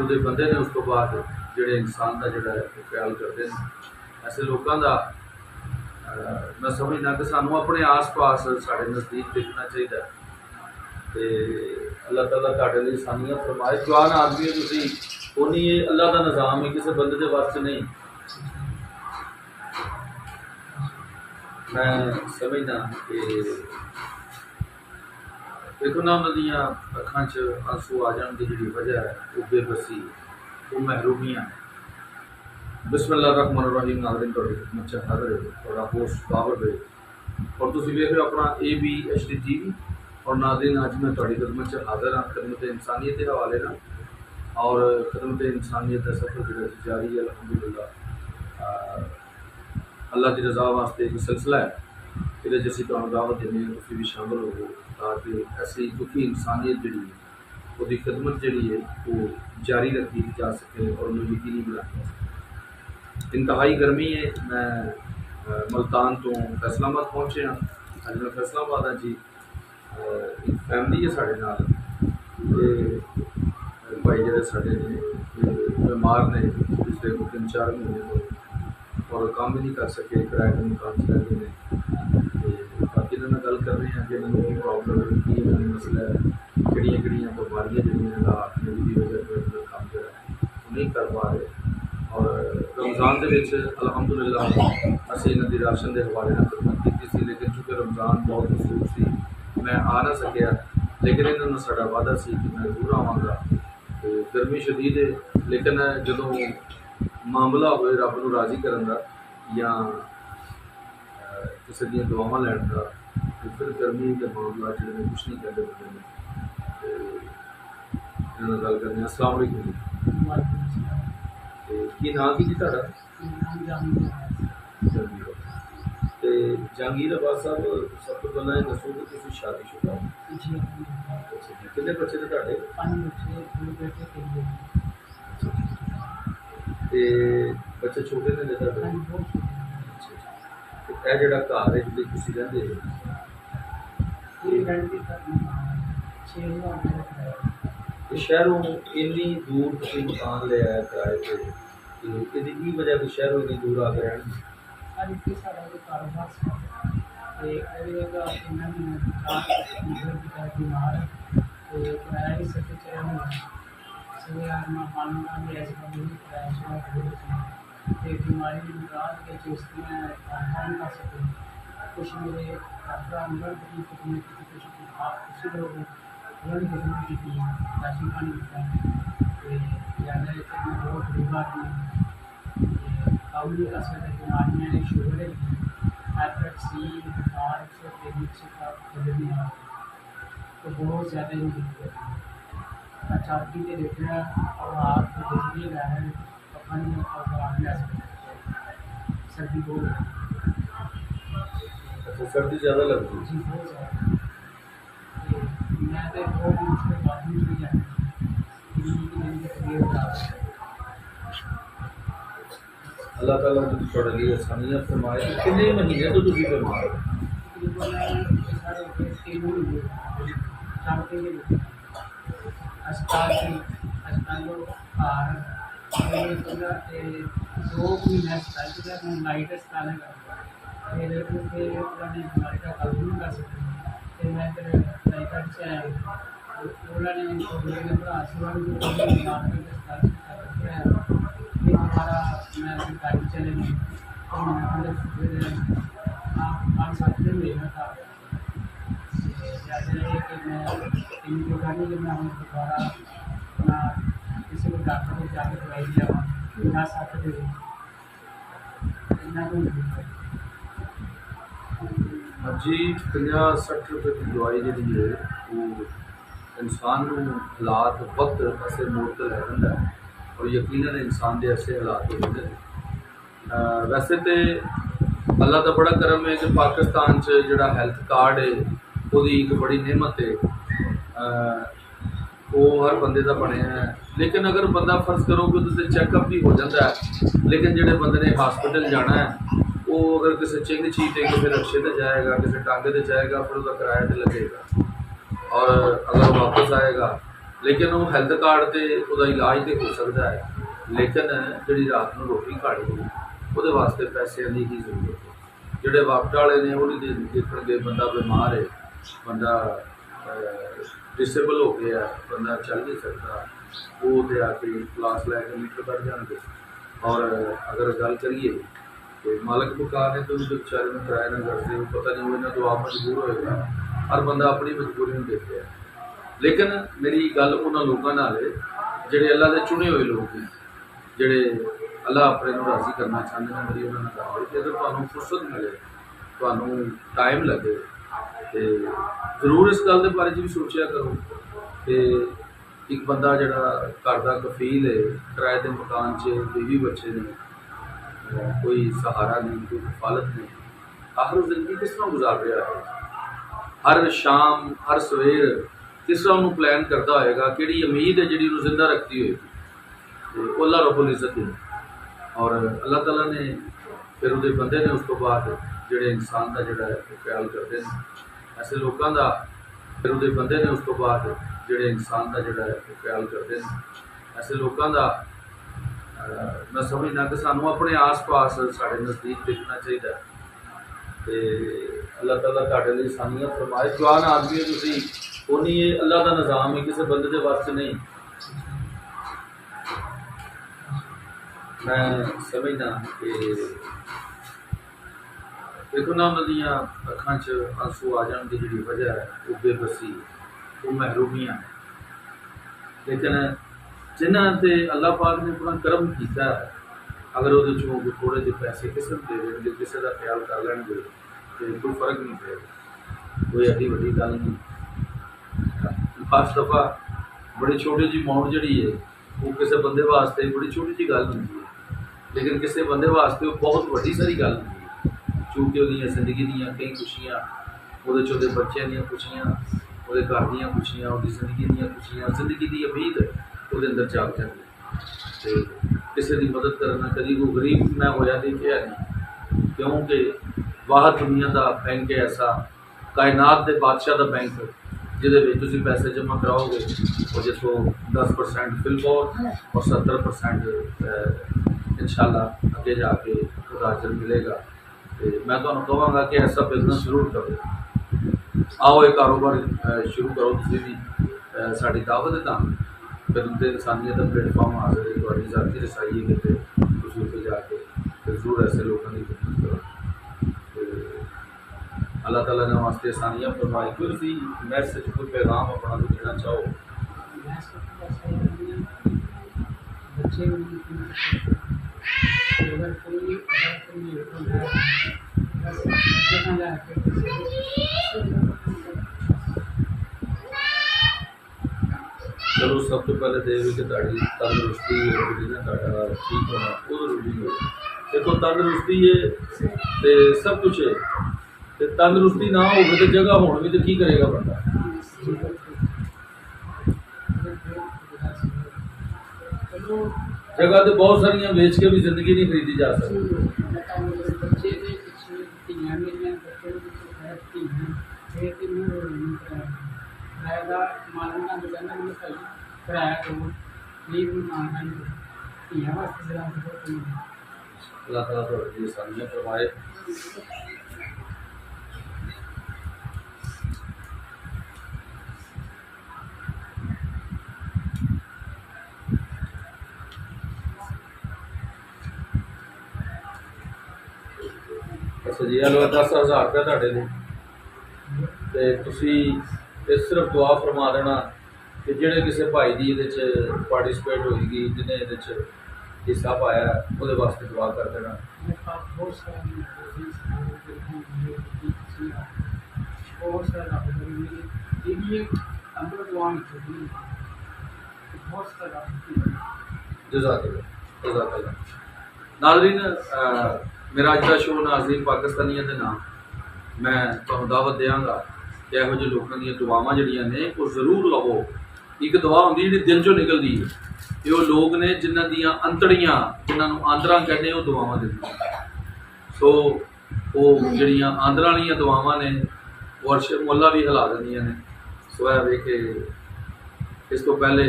ਦੇ ਬੰਦੇ ने उस तो बाद ਜਿਹੜੇ इंसान का जोड़ा ख्याल करते हैं। ऐसे लोगों का मैं समझना कि सानू अपने आस पास साढ़े नज़दीक देखना चाहिए। तो अल्लाह ताला तुहाडे लई आसानियां फरमाए। जवान आदमी है तुसीं, उन्नी अल्लाह का निज़ाम है, किसी बंदे के वस नहीं। मैं समझना कि देखो ना उन्होंने अखां च आंसू आ जाने की जी वजह है वो बेबसी, वो महरूमियाँ। बिस्मिल्लाहिर्रहमानिर्रहीम। नाज़रीन तुहाडी खिदमत च हाज़िर है तुहाडा होस्ट बाबर है और तुसीं वेख रहे हो अपना ABHD TV। और नाज़रीन अज मैं तुहाडी खिदमत च हाज़िर हाँ खिदमत इंसानियत के हवाले ना, और खिदमत इंसानियत का सफ़र जो जारी है अल्हम्दुलिल्लाह। अल्लाह की रज़ा वास्ते एक सिलसिला है जिहदे च असीं तुहानूं दावत देने तुसीं भी शामिल होवो ताकि ऐसी दुखी इंसानियत जिहड़ी है उसकी खिदमत जिहड़ी है वो जारी रखी जा सके और उन्हें यकीनी बनाया जा सके। इंतहाई गर्मी है। मैं मुल्तान तो फैसलाबाद पहुँचे हाँ। अज मैं फैसलाबाद हाँ जी। एक फैमिली है साढ़े नाल, भाई जो साढ़े बीमार ने पिछले 3-4 महीने तो, और काम भी नहीं कर सके, किराए के मकान च रहते हैं। बाकी इन्होंने गल कर रहे हैं कि इन्होंने की प्रॉब्लम है, की इन्होंने मसला है, किहड़ियां बीमारियां जिहड़ियां हालात ने जिहदी वजह से इन्होंने काम जो है नहीं कर पा रहे। और रमज़ान के अलहमदुलिल्लाह असीं इन्हां दी राशन के हवाले नाल खिदमत की सी, लेकिन चूँकि रमज़ान बहुत मसरूफ सी मैं आ ना सकिया। लेकिन इन्होंने साडा वादा सी कि मैं जरूर आवांगा। तो गर्मी शदीद है, लेकिन जदों मामला होए रब नूं राज़ी करन दा या किसी दी दुआवां लैण दा, तो फिर गर्मी के मामला जिहड़े कुछ नहीं कहते बंदे ने। तो इन्हां नाल गल करनी। अस्सलाम वालेकुम जी। की नाम की जी तुहाडा? तो जहांगीर अब्बास साहब, सब तो पहला ये दसो कि तुसीं शादीशुदा हो? अच्छा जी। कितने बच्चे ने तुहाडे? 5 बच्चे, 2 बेटे 3 बेटियां। ते बच्चे छोटे ने तुहाडे? हाँ जी, बहुत छोटे। ते यह जिहड़ा घर है जिहदे तुसीं रहिंदे हो, ये रेंट दी घर 6,000 रुपये किराया। ते शहरों इन्नी दूर तुसीं मकान ले आए किराए ते, इसदी की वजह कि शहरों इन्नी दूर आके रहण? हर एक सारा जो कारोबार से का इन्ना बीमार है तो किराया ही सब चला हुआ है। सभी आदमी मानना भी ऐसे कभी किराया शुरू तो बीमारी की निकाल के चूसती हैं काम कर सके। कुछ मेरे अपना अंदर भी कुछ आप कुछ लोग खिदमत की राशन पानी होता है ज़्यादा बहुत गरीब आदमी काबुली असर बीमारियाँ हैं, शुगर है, हाइपर सी बुखार तो बहुत ज़्यादा ही अचानक के देख रहा और आप बिजली रहा है पकड़ में और सर्दी बहुत है। अच्छा, सर्दी ज़्यादा लगती है? जी बहुत ज़्यादा। मैं तो बहुत मुश्किल बात नहीं जाती अल्लाह ताला ने थोड़े लिए आसानियां फरमाए। कितने महीने तो तुसीं बीमार हो? नाइट अस्पताल फिर उन्होंने बीमारी का काबू नहीं कर सकते। फिर मैं फिर लाइट से आया उन्होंने हमारा मैं गाड़ी चले गई तो मैंने फिर 5-7 दिन लेना था। ज़्यादा है कि मैं इन गाड़ी जब मैं दोबारा अपना किसी को डॉक्टर को जाकर दवाई लिया 50-60 दिन इतना तो जी 50-60 रुपये की दवाई जी है वो इंसान को हालात वक्त ऐसे मोड़ कर रह जाता है और यकीनन इंसान के ऐसे हालात हो जाते हैं। वैसे तो अल्लाह का बड़ा करम है कि पाकिस्तान जोड़ा हैल्थ कार्ड है वो एक बड़ी नेमत है, वो हर बंदे का बनया है। लेकिन अगर बंदा फर्ज करो कि उससे चैकअप भी हो जाता है, लेकिन जोड़े बंदे ने हॉस्पिटल जाना है वो अगर किसी चिंग चीज है किसी रक्शे से जाएगा किसी टांगे से जाएगा फिर उसका किराया तो लगेगा और अगर वापस आएगा लेकिन वो हैल्थ कार्ड से ਉਹਦਾ इलाज तो हो सकता है, लेकिन जी रात को रोटी खानी वो वास्ते पैसों की ही जरूरत है। जोड़े वक्त वाले ने वो नहीं देखणगे बंदा बीमार है, बंदा डिसेबल हो गया, बंदा चल नहीं सकता, वो तो आके क्लास लैके मीटर कर जाएंगे। और अगर गल करिए तो मालक मकान है तो उनके बेचारे में किराया ना करते, वो पता नहीं वो इन्होंने तो आप मजबूर होएगा। हर बंदा अपनी मजबूरी में देखते हैं। लेकिन मेरी गल उन्होंने लोगों नाल है जिहड़े अल्लाह के चुने हुए लोग हैं, जिहड़े अल्लाह अपने नूं राज़ी करना चाहते हैं। मेरी उन्होंने गल है कि अगर तुहानूं फुर्सत मिले, तुहानूं टाइम लगे तो जरूर इस गल के बारे भी सोचा करो कि एक बंदा जिहड़ा घर का कफील है, किराए के मकान च बीवी बच्चे ने, कोई सहारा नहीं, कोई कफालत नहीं, आखिर जिंदगी किस तरह गुजार रहा है। हर शाम हर सवेर किस तरह उन्होंने प्लान करता होएगा, किहड़ी उम्मीद है जिहड़ी उन्होंने जिंदा रखती होएगी। तो अल्लाह रब्बुल इज़्ज़त है और अल्लाह ताला ने फिर उहदे बंदे ने उस तो बाद जिहड़े इंसान का जिहड़ा ख्याल करते हैं ऐसे लोगों का, फिर उहदे बंदे ने उस तो बाद जिहड़े इंसान का जिहड़ा ख्याल करते हैं ऐसे लोगों का मैं समझना कि सानू अपने आस पास साढ़े नज़दीक देखना चाहिए। तो अल्लाह ताला तुहाडे लई आसानियां फरमाए। जवान आदमी तुसीं उन्हीं ये अल्लाह का निज़ाम है, किसी बंदे के वास्ते नहीं। मैं समझना कि देखो ना उन्होंने अखां च आंसू आ जाने की जी वजह है वो बेबसी, वो महरूमियाँ, लेकिन जिन्हों से अल्लाह पाक ने अपना करम किया है, अगर वो थोड़े जो पैसे किसी दे देंगे, किसी का ख्याल कर लेंगे तो कोई फर्क नहीं पड़ेगा, कोई एडी वड्डी गल नहीं। बस दफ़ा बड़ी छोटी जी अमाउंट जी है वो किसी बंदे वास्ते बड़ी छोटी जी गल होंगी है, लेकिन किसी बंदे वास्ते वो बहुत वड्डी सारी गल होंगी है, क्योंकि वो जिंदगी दी कई खुशियाँ, वो बच्चों दी खुशियाँ, वो घर दी खुशियाँ, वो जिंदगी दी खुशियाँ, जिंदगी की उम्मीद वो अंदर जाग जाती। तो किसी की मदद करना कभी कोई गरीब मैं होया देखिया नहीं, क्योंकि वाह दुनिया का बैंक है ऐसा, कायनात के बादशाह का बैंक जिसे पैसे जमा कराओगे और जिसको 10% फिलबोर और 70% इंशाल्लाह अगे जाके उसका अजर मिलेगा। तो मैं तो कहूँगा कि ऐसा बिजनेस जरूर करो, आओ ये कारोबार शुरू करो, तुम भी साड़ी दावत है तुम फिर उनके इंसानियत का प्लेटफॉर्म आ जाए, थोड़ी जाती रसाई है कि तुम उत्थे जाके फिर जरूर ऐसे लोगों की खिदमत करो। तो अल्लाह ताला ने वास्ते आसानियाँ फरमाई। कोई सी मैसेज कोई पैगाम अपना तो देना चाहो? बच्चे अगर कोई चलो सब तो पहले तो यह कि तंदुरुस्ती ना ठीक होना वो जरूरी है। देखो तंदुरुस्ती है तो सब कुछ है, तो तंदुरुस्ती ना हो तो जगह होने भी तो की करेगा बंदा। जगह तो बहुत सारिया बेच के भी जिंदगी नहीं खरीदी जा सकती। अल्लाह ताला थोड़ी आसानियां फरमाए। अच्छा जी, हलो 10,000 रुपया तुहाडे लिए ते तुसी सिर्फ दुआ फरमा देना कि जेड़े किसी भाई की ये पार्टिसिपेट होएगी, जिन्हें ये हिस्सा पाया वो वास्ते दुआ कर देना। जज़ाकल्लाह। नाज़रीन, मेरा अज का शो नाज़रीन पाकिस्तानियों के नाम मैं तुहानूं दावत देंगा कि इहो जिहे लोगों दी दुआवां जिहड़ियां ने वो जरूर लवो। एक दुआ होंदी जिहड़ी दिल चों निकलदी है, ये वो लोग ने जिन्हां दियां अंतड़ियां जिन्होंने आंदरां कहने वो दुआवां दिंदे। सो वो जिहड़ियां आंदरां वालियां दुआवां ने वो अर्श मौला भी हिला दिंदियां ने। सो है वे कि ਇਸ ਤੋਂ ਪਹਿਲੇ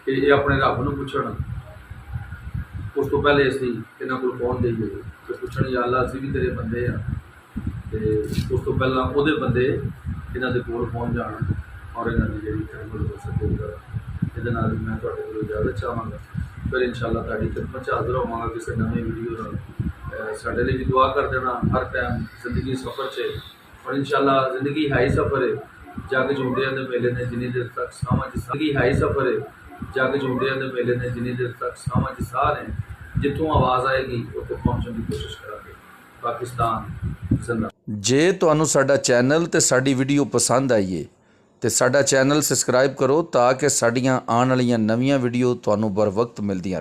ਕਿ ਇਹ ਆਪਣੇ ਰੱਬ ਨੂੰ ਪੁੱਛਣ, ਉਸ ਤੋਂ ਪਹਿਲੇ ਅਸੀਂ ਇਹਨਾਂ ਕੋਲ ਪਹੁੰਚ ਜਾਈਏ ਤੇ ਪੁੱਛਣ, ਯਾ ਅੱਲਾ ਅਸੀਂ ਵੀ ਤੇਰੇ ਬੰਦੇ ਆ, ਤੇ ਉਸ ਤੋਂ ਪਹਿਲਾਂ ਉਹਦੇ ਬੰਦੇ ਇਹਨਾਂ ਦੇ ਕੋਲ ਪਹੁੰਚ ਜਾਣ ਔਰ ਇਹਨਾਂ ਦੀ ਜਿਹੜੀ ਖਿਦਮਤ ਹੋ ਸਕੇਗਾ। ਇਹਦੇ ਨਾਲ ਮੈਂ ਤੁਹਾਡੇ ਕੋਲ ਇਜਾਜ਼ਤ ਚਾਹਾਂਗਾ, ਫਿਰ ਇਨਸ਼ਾਅੱਲਾ ਤੁਹਾਡੀ ਖਿਦਮਤ 'ਚ ਹਾਜ਼ਰ ਹੋਵਾਂਗਾ ਕਿਸੇ ਨਵੀਂ ਵੀਡੀਓ ਨਾਲ। ਸਾਡੇ ਲਈ ਵੀ ਦੁਆ ਕਰ ਦੇਣਾ ਹਰ ਟਾਈਮ ਜ਼ਿੰਦਗੀ ਸਫ਼ਰ 'ਚ, ਔਰ ਇਨਸ਼ਾਅੱਲਾ ਜ਼ਿੰਦਗੀ ਹੈ ਹੀ ਸਫ਼ਰ ਹੈ, ਜੱਗ ਝੂੰਡਿਆਂ ਦੇ ਮੇਲੇ ਨੇ ਜਿੰਨੀ ਦੇਰ ਤੱਕ ਸਾਹਾਂ 'ਚ ਜ਼ਿੰਦਗੀ ਹੈ ਹੀ ਸਫ਼ਰ ਹੈ, ਜੱਗ ਝੂੰਡਿਆਂ ਦੇ ਮੇਲੇ ਨੇ ਜਿੰਨੀ ਦੇਰ ਤੱਕ ਸਾਹਾਂ 'ਚ ਸਾਹ ਨੇ, ਜਿੱਥੋਂ ਆਵਾਜ਼ ਆਏਗੀ ਉੱਥੇ ਪਹੁੰਚਣ ਦੀ ਕੋਸ਼ਿਸ਼ ਕਰਾਂਗੇ। ਪਾਕਿਸਤਾਨ ਜ਼ਿੰਦਾ। ਜੇ ਤੁਹਾਨੂੰ ਸਾਡਾ ਚੈਨਲ ਤੇ ਸਾਡੀ ਵੀਡੀਓ ਪਸੰਦ ਆਈਏ ਤੇ ਸਾਡਾ ਚੈਨਲ ਸਬਸਕ੍ਰਾਈਬ ਕਰੋ ਤਾਂ ਕਿ ਸਾਡੀਆਂ ਆਉਣ ਵਾਲੀਆਂ ਨਵੀਆਂ ਵੀਡੀਓ ਤੁਹਾਨੂੰ बर वक्त ਮਿਲਦੀਆਂ ਰਹਿਣ।